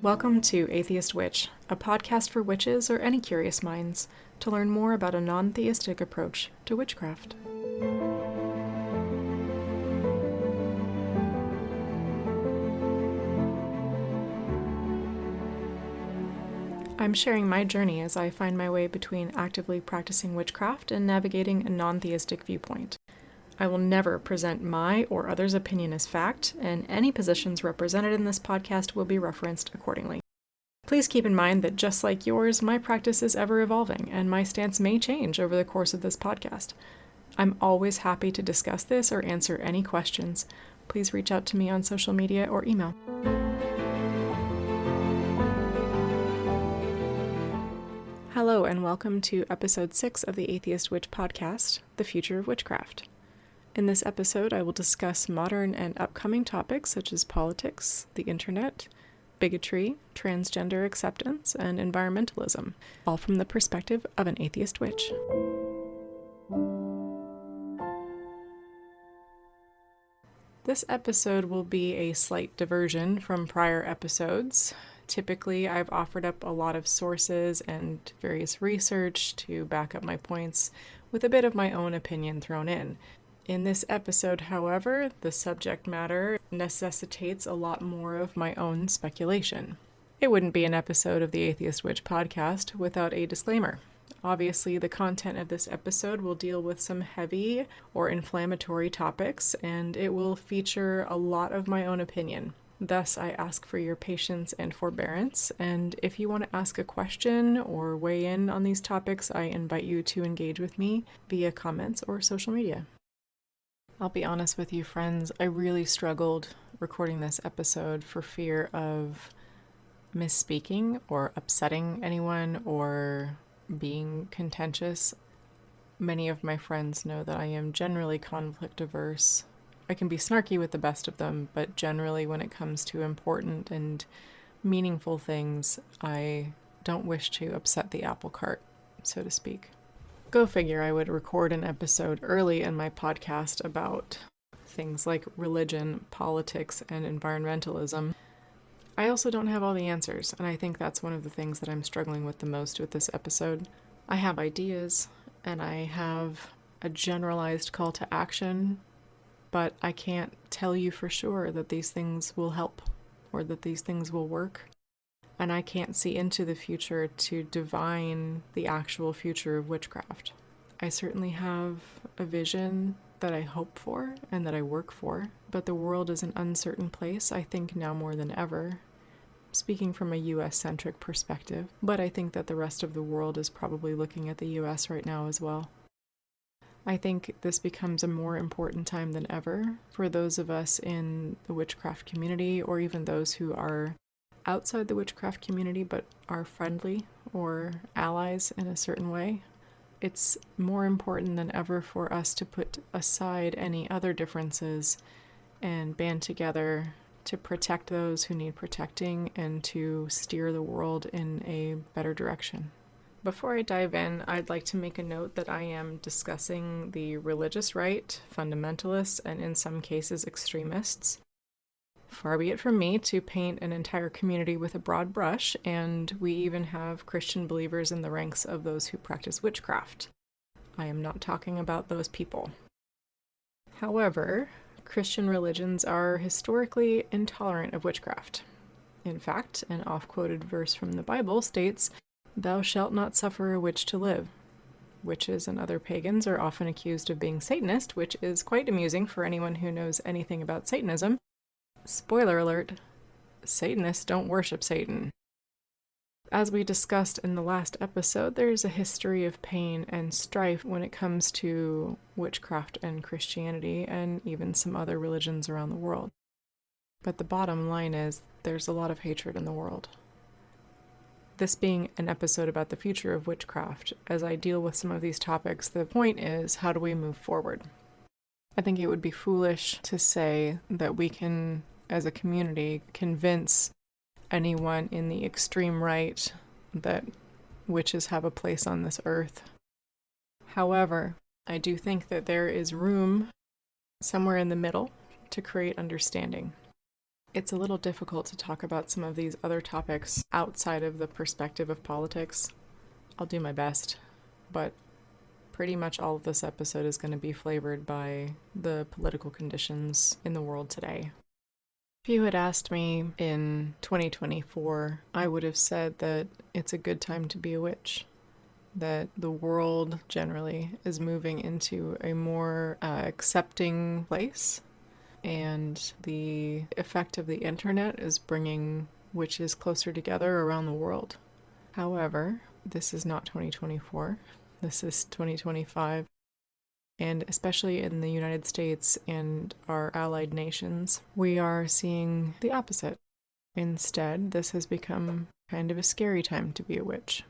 Welcome to Atheist Witch, a podcast for witches or any curious minds to learn more about a non-theistic approach to witchcraft. I'm sharing my journey as I find my way between actively practicing witchcraft and navigating a non-theistic viewpoint. I will never present my or others' opinion as fact, and any positions represented in this podcast will be referenced accordingly. Please keep in mind that just like yours, my practice is ever evolving, and my stance may change over the course of this podcast. I'm always happy to discuss this or answer any questions. Please reach out to me on social media or email. Hello, and welcome to Episode 6 of the Atheist Witch podcast, The Future of Witchcraft. In this episode, I will discuss modern and upcoming topics such as politics, the internet, bigotry, transgender acceptance, and environmentalism, all from the perspective of an atheist witch. This episode will be a slight diversion from prior episodes. Typically, I've offered up a lot of sources and various research to back up my points with a bit of my own opinion thrown in. In this episode, however, the subject matter necessitates a lot more of my own speculation. It wouldn't be an episode of the Atheist Witch podcast without a disclaimer. Obviously, the content of this episode will deal with some heavy or inflammatory topics, and it will feature a lot of my own opinion. Thus, I ask for your patience and forbearance, and if you want to ask a question or weigh in on these topics, I invite you to engage with me via comments or social media. I'll be honest with you, friends, I really struggled recording this episode for fear of misspeaking or upsetting anyone or being contentious. Many of my friends know that I am generally conflict averse. I can be snarky with the best of them, but generally when it comes to important and meaningful things, I don't wish to upset the apple cart, so to speak. Go figure, I would record an episode early in my podcast about things like religion, politics, and environmentalism. I also don't have all the answers, and I think that's one of the things that I'm struggling with the most with this episode. I have ideas, and I have a generalized call to action, but I can't tell you for sure that these things will help or that these things will work. And I can't see into the future to divine the actual future of witchcraft. I certainly have a vision that I hope for and that I work for, but the world is an uncertain place, I think now more than ever. Speaking from a US-centric perspective, but I think that the rest of the world is probably looking at the US right now as well. I think this becomes a more important time than ever for those of us in the witchcraft community, or even those who are outside the witchcraft community but are friendly or allies in a certain way. It's more important than ever for us to put aside any other differences and band together to protect those who need protecting and to steer the world in a better direction. Before I dive in, I'd like to make a note that I am discussing the religious right, fundamentalists, and in some cases extremists. Far be it from me to paint an entire community with a broad brush, and we even have Christian believers in the ranks of those who practice witchcraft. I am not talking about those people. However, Christian religions are historically intolerant of witchcraft. In fact, an oft-quoted verse from the Bible states, "Thou shalt not suffer a witch to live." Witches and other pagans are often accused of being Satanist, which is quite amusing for anyone who knows anything about Satanism. Spoiler alert, Satanists don't worship Satan. As we discussed in the last episode, there is a history of pain and strife when it comes to witchcraft and Christianity and even some other religions around the world. But the bottom line is there's a lot of hatred in the world. This being an episode about the future of witchcraft, as I deal with some of these topics, the point is, how do we move forward? I think it would be foolish to say that we can, as a community, convince anyone in the extreme right that witches have a place on this earth. However, I do think that there is room somewhere in the middle to create understanding. It's a little difficult to talk about some of these other topics outside of the perspective of politics. I'll do my best, but pretty much all of this episode is going to be flavored by the political conditions in the world today. If you had asked me in 2024, I would have said that it's a good time to be a witch. That the world generally is moving into a more accepting place, and the effect of the internet is bringing witches closer together around the world. However, this is not 2024. This is 2025. And especially in the United States and our allied nations, we are seeing the opposite. Instead, this has become kind of a scary time to be a witch.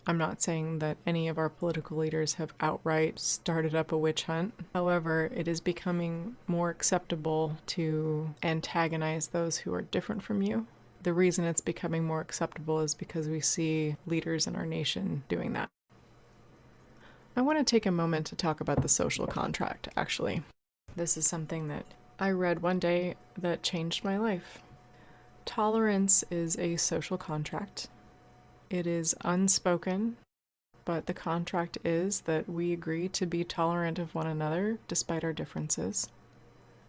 I'm not saying that any of our political leaders have outright started up a witch hunt. However, it is becoming more acceptable to antagonize those who are different from you. The reason it's becoming more acceptable is because we see leaders in our nation doing that. I want to take a moment to talk about the social contract, actually. This is something that I read one day that changed my life. Tolerance is a social contract. It is unspoken, but the contract is that we agree to be tolerant of one another despite our differences.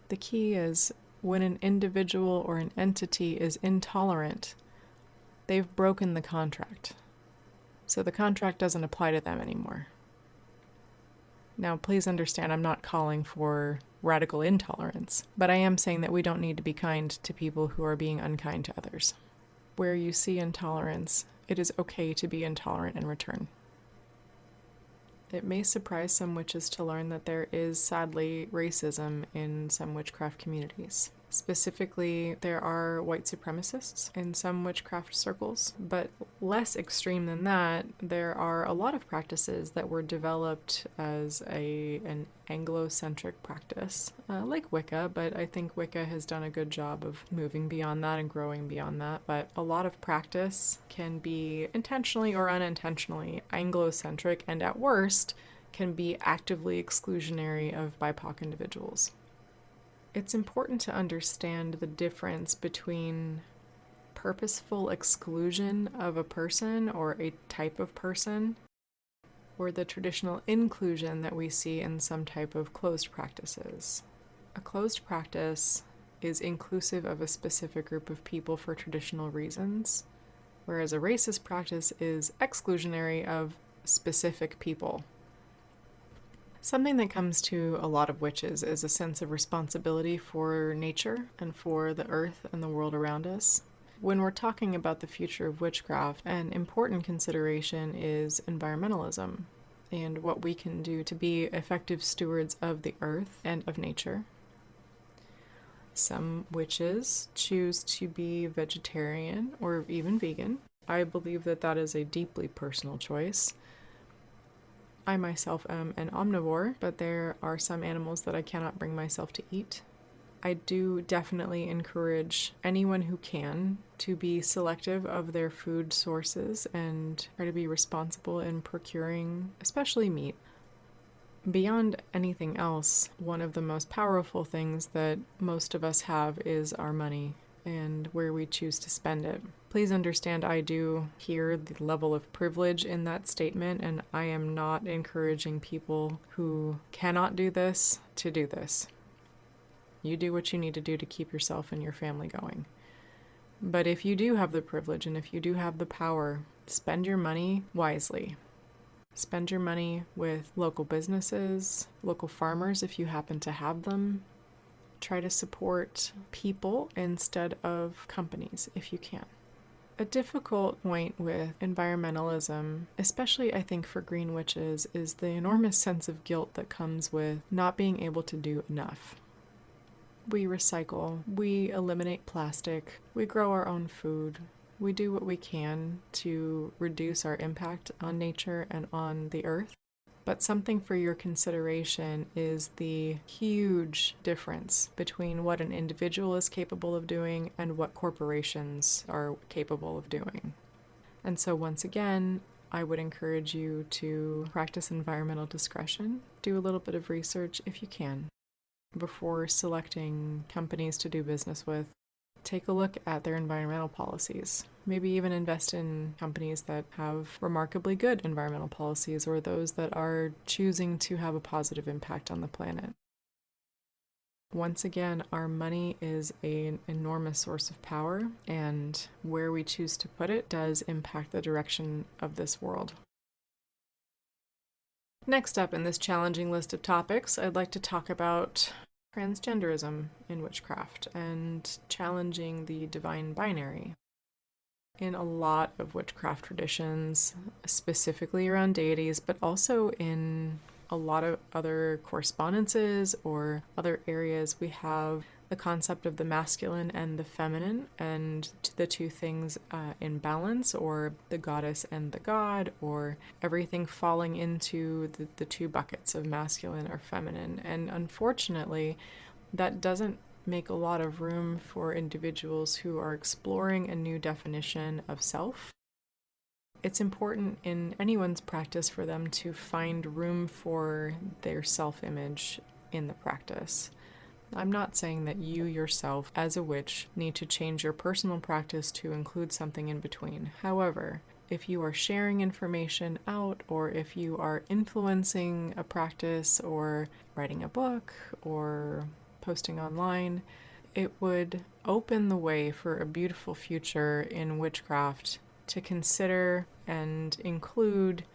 The key is when an individual or an entity is intolerant, they've broken the contract. So the contract doesn't apply to them anymore. Now, please understand, I'm not calling for radical intolerance, but I am saying that we don't need to be kind to people who are being unkind to others. Where you see intolerance, it is okay to be intolerant in return. It may surprise some witches to learn that there is, sadly, racism in some witchcraft communities. Specifically, there are white supremacists in some witchcraft circles, but less extreme than that, there are a lot of practices that were developed as an Anglo-centric practice, like Wicca, but I think Wicca has done a good job of moving beyond that and growing beyond that. But a lot of practice can be intentionally or unintentionally Anglo-centric, and at worst, can be actively exclusionary of BIPOC individuals. It's important to understand the difference between purposeful exclusion of a person or a type of person, or the traditional inclusion that we see in some type of closed practices. A closed practice is inclusive of a specific group of people for traditional reasons, whereas a racist practice is exclusionary of specific people. Something that comes to a lot of witches is a sense of responsibility for nature and for the earth and the world around us. When we're talking about the future of witchcraft, an important consideration is environmentalism and what we can do to be effective stewards of the earth and of nature. Some witches choose to be vegetarian or even vegan. I believe that that is a deeply personal choice. I myself am an omnivore, but there are some animals that I cannot bring myself to eat. I do definitely encourage anyone who can to be selective of their food sources and try to be responsible in procuring, especially meat. Beyond anything else, one of the most powerful things that most of us have is our money and where we choose to spend it. Please understand, I do hear the level of privilege in that statement, and I am not encouraging people who cannot do this to do this. You do what you need to do to keep yourself and your family going. But if you do have the privilege and if you do have the power, spend your money wisely. Spend your money with local businesses, local farmers if you happen to have them. Try to support people instead of companies if you can. A difficult point with environmentalism, especially I think for green witches, is the enormous sense of guilt that comes with not being able to do enough. We recycle, we eliminate plastic, we grow our own food, we do what we can to reduce our impact on nature and on the earth. But something for your consideration is the huge difference between what an individual is capable of doing and what corporations are capable of doing. And so once again, I would encourage you to practice environmental discretion. Do a little bit of research if you can before selecting companies to do business with. Take a look at their environmental policies. Maybe even invest in companies that have remarkably good environmental policies or those that are choosing to have a positive impact on the planet. Once again, our money is an enormous source of power, and where we choose to put it does impact the direction of this world. Next up in this challenging list of topics, I'd like to talk about transgenderism in witchcraft and challenging the divine binary. In a lot of witchcraft traditions, specifically around deities, but also in a lot of other correspondences or other areas, we have the concept of the masculine and the feminine, and the two things in balance, or the goddess and the god, or everything falling into the two buckets of masculine or feminine. And unfortunately, that doesn't make a lot of room for individuals who are exploring a new definition of self. It's important in anyone's practice for them to find room for their self-image in the practice. I'm not saying that you yourself, as a witch, need to change your personal practice to include something in between. However, if you are sharing information out, or if you are influencing a practice, or writing a book, or posting online, it would open the way for a beautiful future in witchcraft to consider and include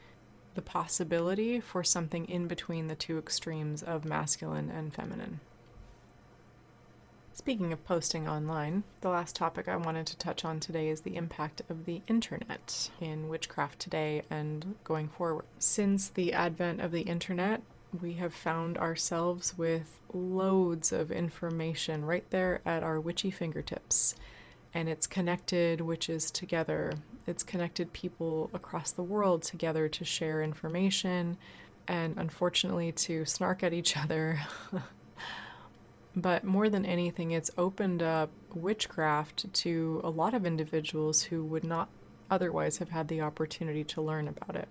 the possibility for something in between the two extremes of masculine and feminine. Speaking of posting online, the last topic I wanted to touch on today is the impact of the internet in witchcraft today and going forward. Since the advent of the internet, we have found ourselves with loads of information right there at our witchy fingertips. And it's connected witches together. It's connected people across the world together to share information and, unfortunately, to snark at each other. But more than anything, it's opened up witchcraft to a lot of individuals who would not otherwise have had the opportunity to learn about it.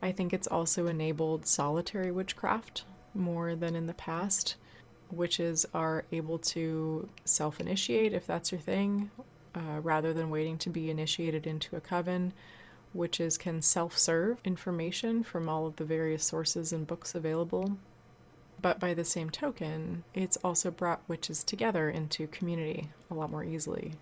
I think it's also enabled solitary witchcraft more than in the past. Witches are able to self-initiate, if that's your thing, rather than waiting to be initiated into a coven. Witches can self-serve information from all of the various sources and books available. But by the same token, it's also brought witches together into community a lot more easily.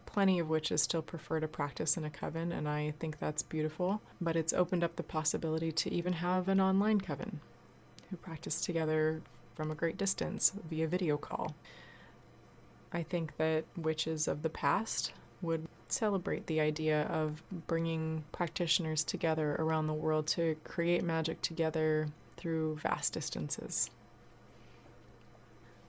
Plenty of witches still prefer to practice in a coven, and I think that's beautiful, but it's opened up the possibility to even have an online coven who practice together from a great distance via video call. I think that witches of the past would celebrate the idea of bringing practitioners together around the world to create magic together through vast distances.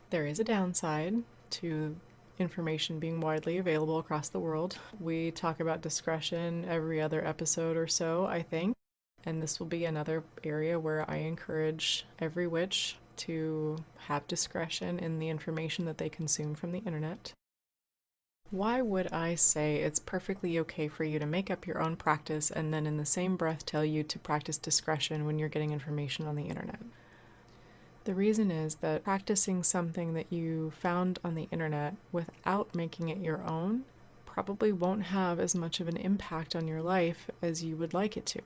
There is a downside to information being widely available across the world. We talk about discretion every other episode or so, I think, and this will be another area where I encourage every witch to have discretion in the information that they consume from the internet. Why would I say it's perfectly okay for you to make up your own practice and then in the same breath tell you to practice discretion when you're getting information on the internet? The reason is that practicing something that you found on the internet without making it your own probably won't have as much of an impact on your life as you would like it to.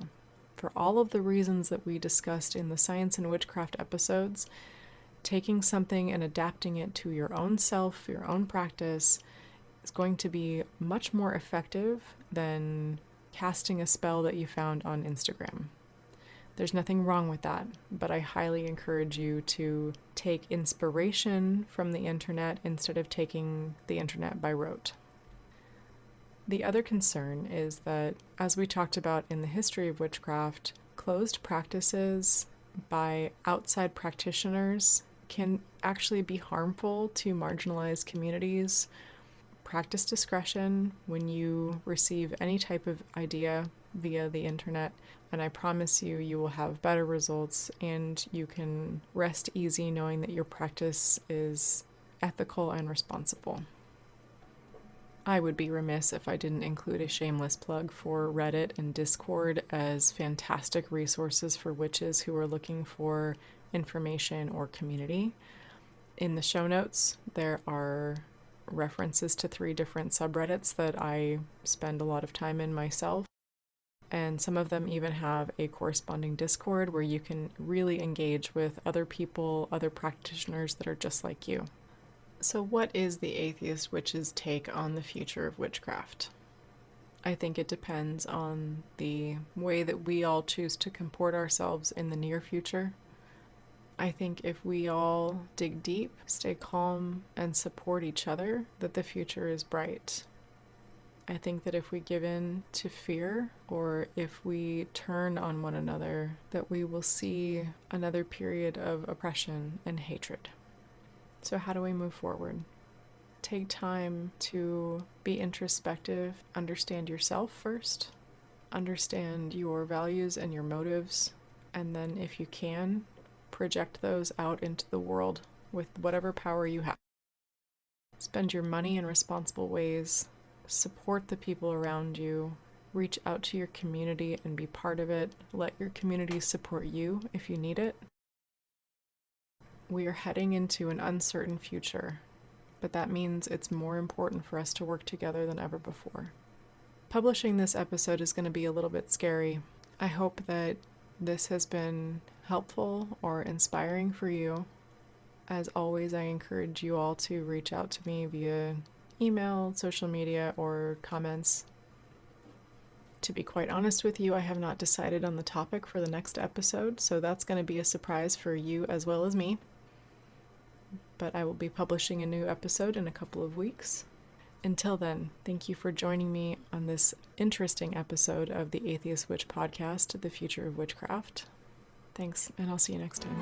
For all of the reasons that we discussed in the Science and Witchcraft episodes, taking something and adapting it to your own self, your own practice, is going to be much more effective than casting a spell that you found on Instagram. There's nothing wrong with that, but I highly encourage you to take inspiration from the internet instead of taking the internet by rote. The other concern is that, as we talked about in the history of witchcraft, closed practices by outside practitioners can actually be harmful to marginalized communities. Practice discretion when you receive any type of idea via the internet, and I promise you, you will have better results and you can rest easy knowing that your practice is ethical and responsible. I would be remiss if I didn't include a shameless plug for Reddit and Discord as fantastic resources for witches who are looking for information or community. In the show notes, there are references to 3 different subreddits that I spend a lot of time in myself. And some of them even have a corresponding Discord where you can really engage with other people, other practitioners that are just like you. So what is the atheist witch's take on the future of witchcraft? I think it depends on the way that we all choose to comport ourselves in the near future. I think if we all dig deep, stay calm, and support each other, that the future is bright. I think that if we give in to fear, or if we turn on one another, that we will see another period of oppression and hatred. So how do we move forward? Take time to be introspective, understand yourself first, understand your values and your motives, and then if you can, project those out into the world with whatever power you have. Spend your money in responsible ways, support the people around you, reach out to your community and be part of it, let your community support you if you need it. We are heading into an uncertain future, but that means it's more important for us to work together than ever before. Publishing this episode is going to be a little bit scary. I hope that this has been helpful or inspiring for you. As always, I encourage you all to reach out to me via email, social media, or comments. To be quite honest with you, I have not decided on the topic for the next episode, so that's going to be a surprise for you as well as me. But I will be publishing a new episode in a couple of weeks. Until then, thank you for joining me on this interesting episode of the Atheist Witch podcast, The Future of Witchcraft. Thanks, and I'll see you next time.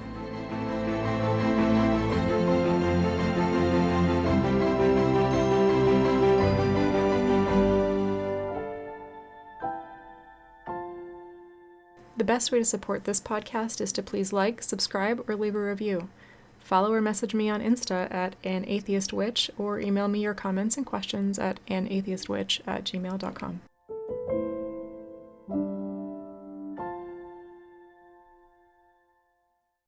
The best way to support this podcast is to please like, subscribe, or leave a review. Follow or message me on Insta at anatheistwitch, or email me your comments and questions at anatheistwitch@gmail.com.